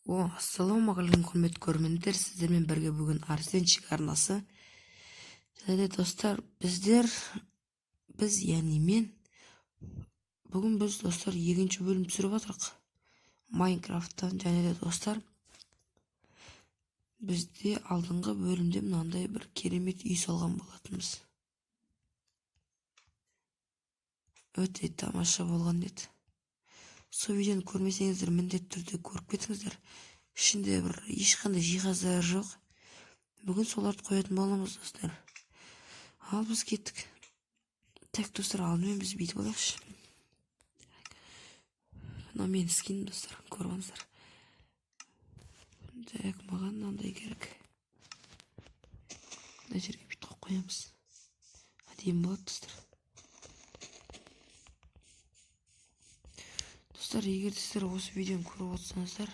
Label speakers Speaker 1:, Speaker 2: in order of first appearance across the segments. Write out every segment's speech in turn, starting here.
Speaker 1: Ассалаумағалейкум құрметті көрермендер, сіздермен бірге бүгін Арсенчик арнасы. Және достар, мен бүгін біз достар екінші бөлім түсіріп отырық Майнкрафттан. Және де достар, бізде алдыңғы бөлімде мынандай бір керемет үй салған болатынбыз. Өте тамаша болған еді. Сол видеоны көрмесеңіздер, міндетті түрде көріп кетіңіздер. Ішінде бір ешқандай жиһаздар жоқ. Бүгін соларды қоятын боламыз достар. Ал біз кеттік. Так достар, алдымен біз бүйтіп алайықшы. Мына менің скинім достар, көріңіздер. Так, маған мынандай керек. Мына жерге бүйтіп қоямыз. Әдемі болады достар. Достар, егер сіздер осы видеоны көріп отырсаңыздар,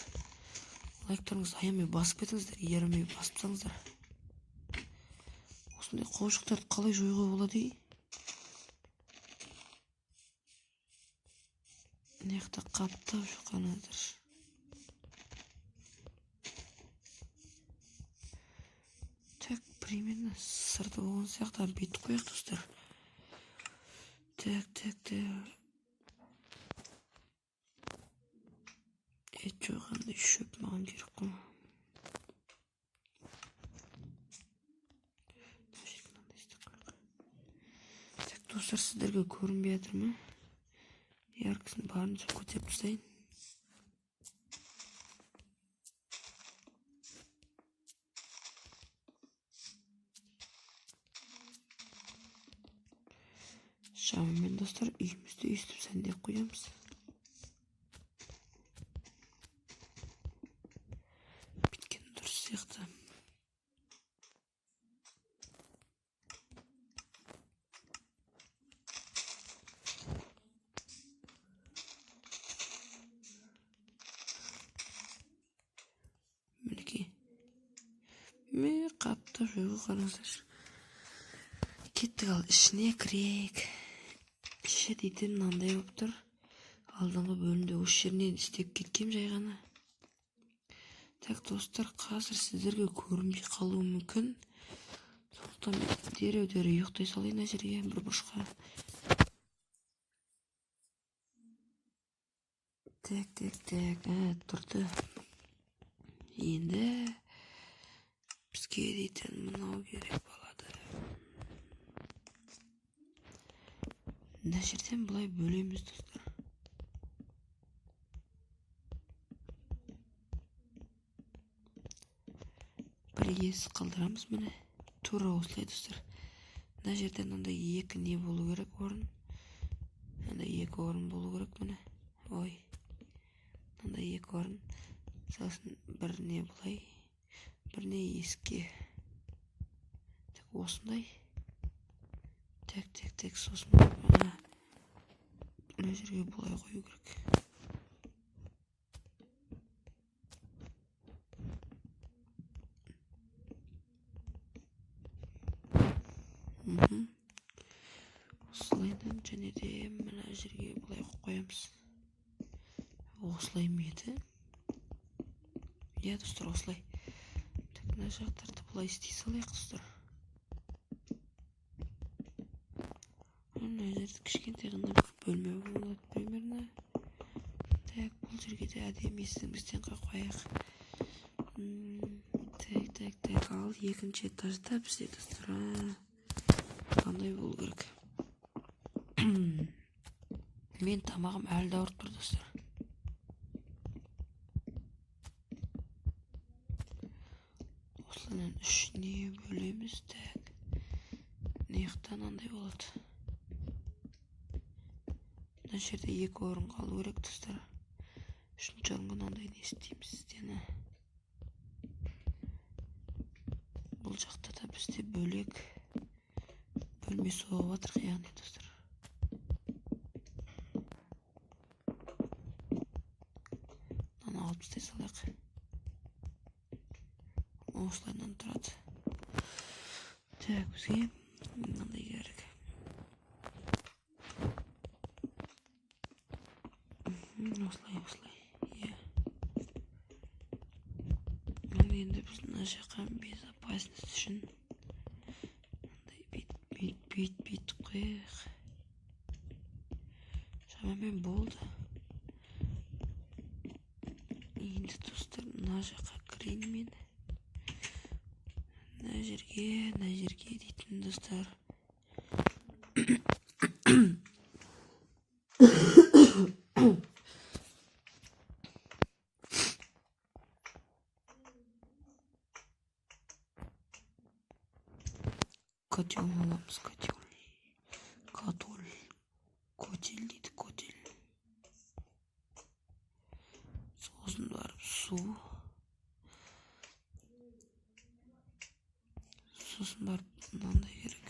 Speaker 1: лайктарыңызды аямай басып кетіңіздер, ерімей басып тастаңыздар. Осындай қауышықтарды қалай жоюға болады? Мына жақта қаптап жатқаныңыздар. Так, примерно сырды болған сияқты бүйтіп қояйық достар. Так. Жоқ, қандай шөп маған керек қой. Так достар, сіздерге көрінбей жатыр ма? Яркосын барынша көтеріп тастайын. Шамамен достар, үйімізді өйстіп сәндеп қоямыз. Біткен дұрыс сияқты. Мінекей. Қаптап жоюға қараңыздар. Кеттік, ал ішіне кірейік. Іші дейтін мынандай болып тұр. Алдыңғы бөлімде осы жерінен істеп кеткем жай ғана. Так достар, қазір сіздерге көрінбей қалуы мүмкін. Сондықтан дереу ұйықтай салайын жерге, бір бұрышқа. Так, тұрды. Енді бізге дейтін мынау керек болады. Мына жерден бұлай бөлеміз достар. Бір есі қалдырамыз, міне. Тура осылай достар. Мына жерден мынандай екі не болу керек орын. Мынандай екі орын болу керек, міне. Ой. Мынандай екі орын. Сосын бір не бұлай. Бір не еске. Так, осындай. Так, сосын мына жерге бұлай қою керек. Осылайдан және де мына жерге бұлай қоямыз. Осылай меді? Достар, осылай. Так, мына жақтарды бұлай істей салайық достар. Мына жерді кішкентай ғана бір бөлме болады примерно. Так, бұл жерге де әдемі есігімізден қояйық. Так, ал екінші этажда бізде достар. Қандай болу керек. Мен тамағым әлі ауырып тұр достар. Осылайынан үшіне бөлеміз. Так, неқтан андай болады. Мына жерде екі орын қалу керек достар. Үшінші орынға андай не істейміз сіздені. Бұл жақта да бізде бөлек бөлме соғып жатыр, яғни достар. Мынаны алып тастай салайық. Осылайынан тұрады. Так, бізге мынандай керек. Осылай. енді біз мына жаққа безопасность үшін бүйтіп қояйық. Шамамен болды. Енді достар мына жаққа кірейін мен. Мына жерге дейтін достар. Котел аламыз, котел дейді, котел. Сосын барып су. Сосын барып мынандай керек.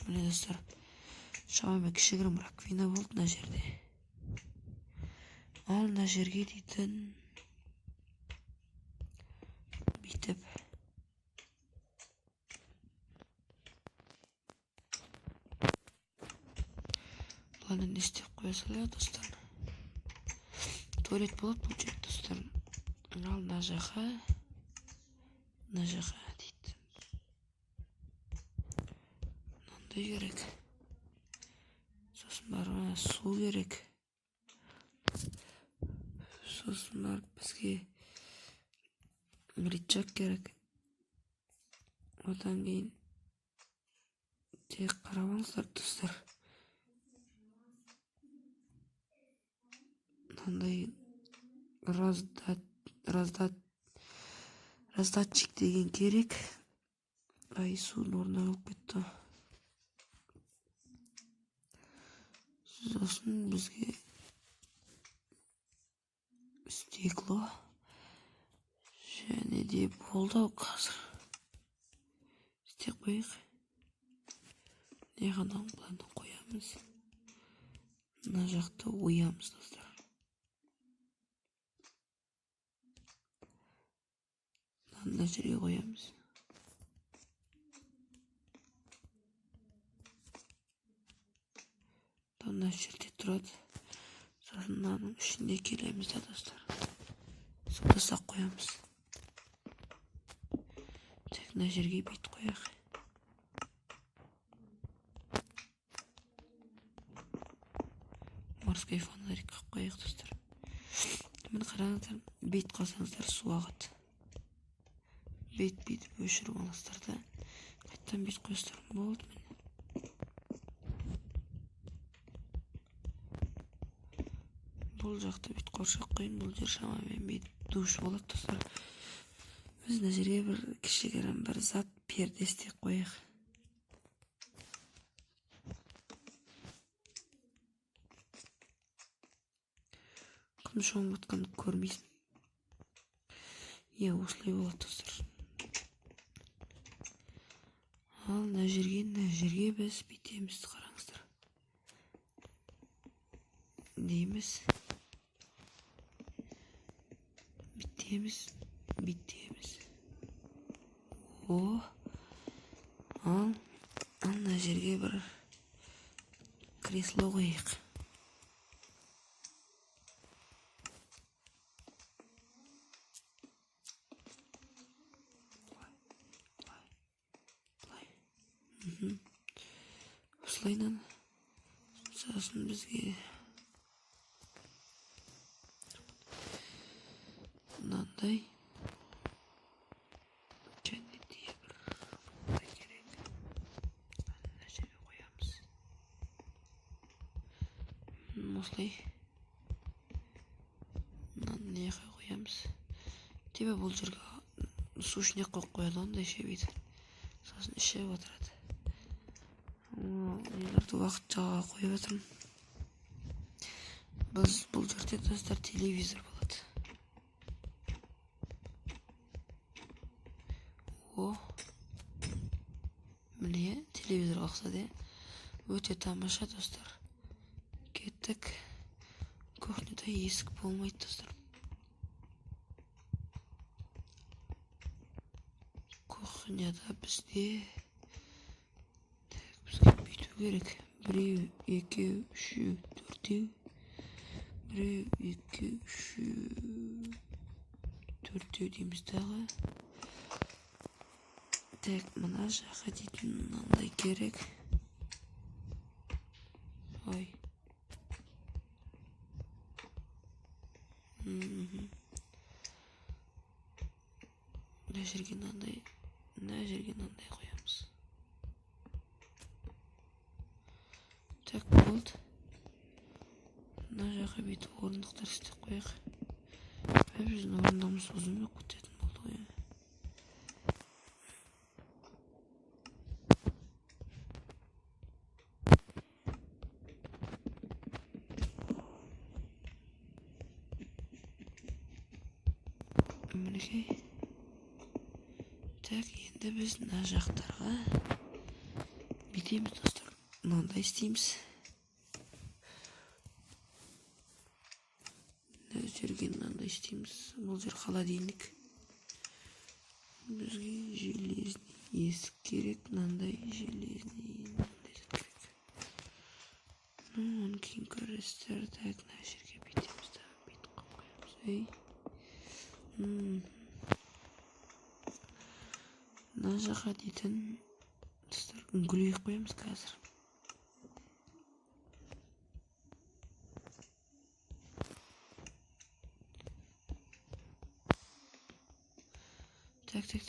Speaker 1: Міне достар, шамамен кішігірім раквина болды мына жерде. Ал мына жерге дейтін бүйтіп бұланы не істеп қоя салайық достар. Туалет болады бұл жерде достар. Ал мына жаққа дейді. Мынандай керек. Сосын барып су керек. Сосын барып бізге рычаг керек. Одан кейін тек қарап алыңыздар достар. Мынандай раздатчик деген керек. Ай, судың орнына алып кетті. Сосын бізге стекло және де болды қазір. Істеп қойық. Не ғана бұланы қоямыз. Мына жақты оямыз достар. Мына жерге қоямыз. Мына жерде тұрады. Сосын мынаның ішінде келеміз да достар. Сондасақ қоямыз. Тек мына жерге бүйтіп қояйық. Морской фонарик қойық достар. Мен қараңыздар, бет қалсаңыздар су ағады. Бет өшіріп алыңыздар да қайттан бет қойсыздар. Болды міне. Бұл жақты бет қоршақ қойын. Бұл жер шамамен бет душ болады достар. Біз мына жерге бір кішігірім бір зат перде істеп қойық. Күн шоңып жатқанды көрмейсің. Осылай болады достар. Ал мына жерге біз бүйтеміз, қараңыздар. Дейміз. Бүйтеміз. Ал мына жерге бір кресло қойық. Осылайынан сосын бізге мынандай және де бір керек. Мына жерге қоямыз. Осылай мынаны неге қоямыз. Тебе бұл жерге су ішіне қойып қояды, ондай шебейді. Сосын ішіп отырады. Нелерді уақытшаға қойып отырмын. Бұл жерде достар телевизор болады. Міне телевизор қақсады. Өте тамаша достар. Кеттік. Кухняда есік болмайды достар. Кухняда бізге бүйту керек. 1, 2, 3, 4. Біреу, екі, үшеу, төртеу дейміз дағы. Так, мына жаққа дейтін мынандай керек. Ой. Мына жерге мынандай қоямыз. Так, болды. Мына жаққа бүйтіп орындықтар істеп қояйық. Біздің орындамыз ұзынып кететін болды ғой. Мінекей. Так, енді біз мына жақтарға бүйтеміз достар. Мынандай істейміз. Мына жерге мынандай істейміз. Бұл жер холодильник. Бізге железный есік керек. Мынандай железный керек. Онан кейін көресіздер. Так, мына жерге бүйтеміз да бүйтіп қоямыз. Мына жаққа дейтін достар үңгілей қоямыз қазір.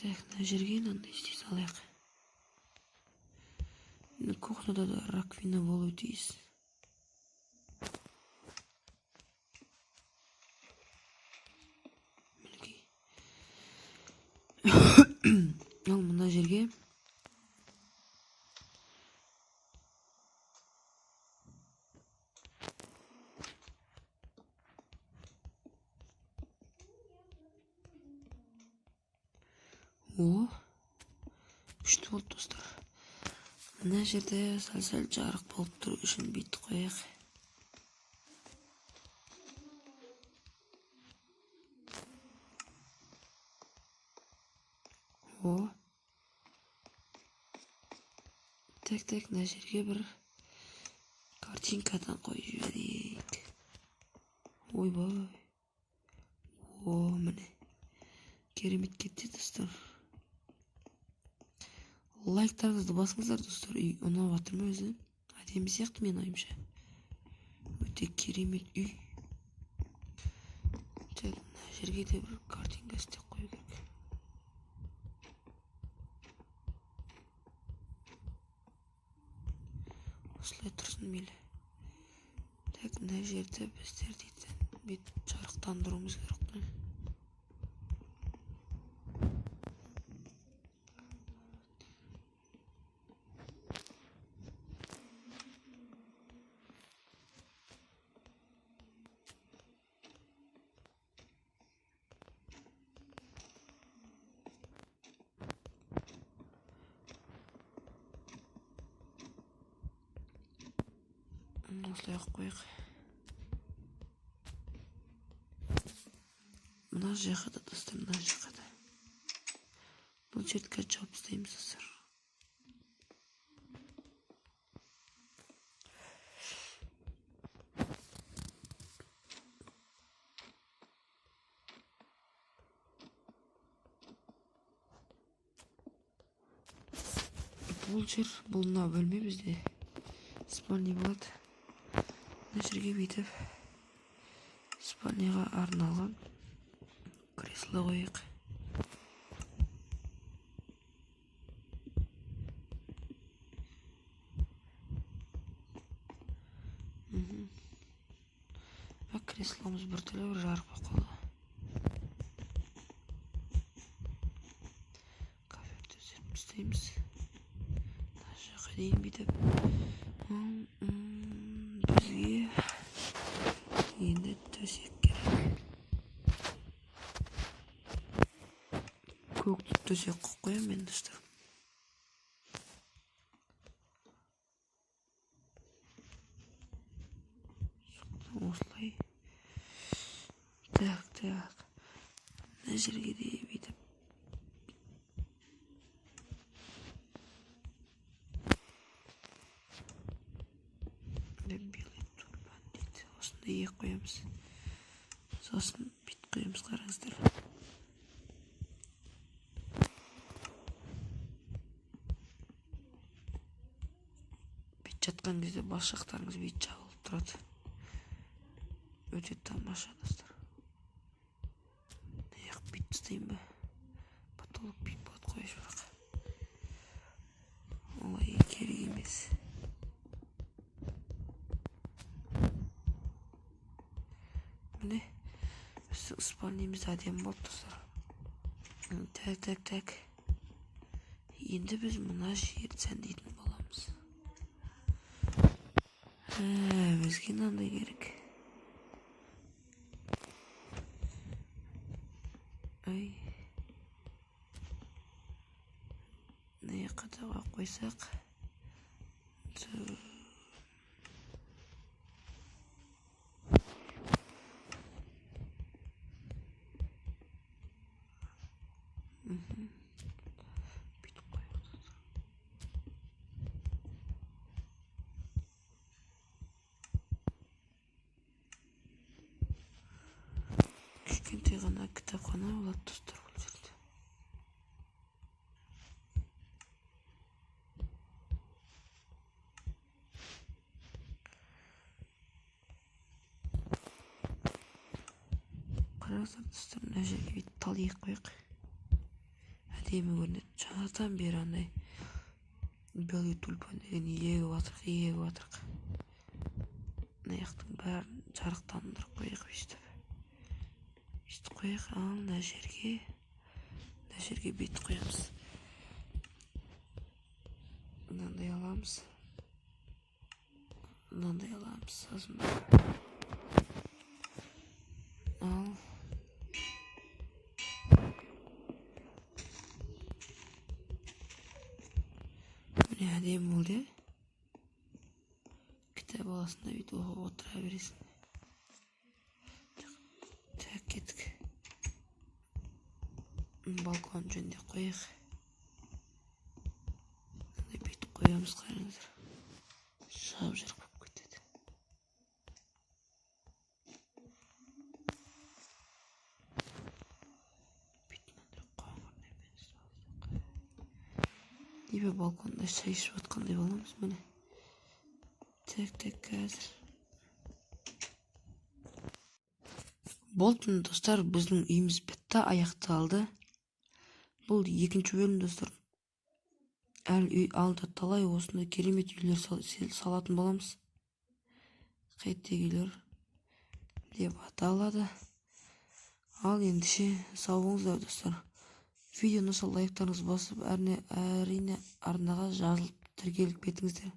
Speaker 1: Так, мына жерге мынандай істей салайық. Кухняда да раковина болуы тиіс. Мінекей. Ал мына жерге күшті болды достар. Мына жерде сәл жарық болып тұру үшін бүйтіп қояйық. Так, мына жерге бір картинкадан қойып жіберейік. Ойбай. Міне. Керемет кетті достар. Лайктарыңызды басыңыздар достар. Үй ұнап жатыр ма өзі? Әдемі сияқты мен ойымша. Өте керемет үй. Так, мына жерге де бір картинка істеп қою керек. Осылай тұрсын мейлі. Так, мына жерде біздер дейтін бет жарықтандыруымыз керек. Осылай қойық. Мына жаққа да достар, мына жаққа да. Бұл жерді қазір жауып тастаймыз достар. Бұл жер, бұл мына бөлме бізде спальня болады. Мына жерге бүйтіп спальняға арналған кресло қойық. Кресломыз біртүрлі бір жарық болып қалды. Кофе төсеп тастаймыз. Мына жаққа дейін бүйтіп. Бізге енді төсек керек. Көк төсек қойып қоямын мен достар. Осылай. Так. Мына жерге де бүйтіп. Белый тюльпан дейді. Осындай екі қоямыз. Сосын бүйтіп қоямыз, қараңыздар. Бүйтіп жатқан кезде бас жақтарыңыз бүйтіп жабылып тұрады. Өте тамаша, достар. Аяқ бүйтіп істейін ба? Потолок бүйтіп болады, қойыш бірақ. Олай керек емес. Міне, біздің спальнямыз әдемі болды, достар. Так. Енді біз мына жерді сәндейтін боламыз. Бізге мынандай керек. Мына жаққа қойсақ. Бүйтіп қойып. Кішкентай ғана кітапхана болады, достар, бұл жерде. Қараңыздар, достар, мына жерге бүйтіп тал егіп қояйық. Әдемі көрінеді. Жаңадан бері андай белый тюльпан деген егіп жатырық. Мына жақтың бәрін жарықтандырып қояйық өйстіп. Бүйтіп қояйық. Ал мына жерге бүйтіп қоямыз. Мынандай аламыз. Сосын ал міне әдемі болды. Кітап аласында бүйтіп оқып отыра бересің. Так, кеттік. Балкон жөнде қояйық. Бүйтіп қоямыз, қараңыздар. Жап-жарық болып кетеді. Ебе балконда шай ішіп жатқандай боламыз, міне. Так, қазір. Болды, достар, біздің үйіміз бітті, аяқталды. Бұл екінші бөлім, достар. Әлі үй алда талай осындай керемет үйлер салатын боламыз. Қайтек үйлер деп аталады. Ал ендеше сау болыңыздар, достар. Видеоны сол лайктарыңыз басып, әрине арнаға жазылып тіркеліп кетіңіздер.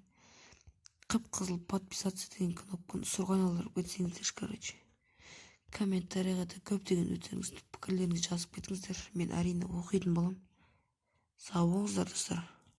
Speaker 1: Қып-қызыл подписаться деген кнопканы сұрғаналап кетсеңіздер, короче. Комментарийға да көптеген өздеріңіздің пікірлеріңізді жазып кетіңіздер. Мен әрине оқитын болам. Сау болыңыздар, достар.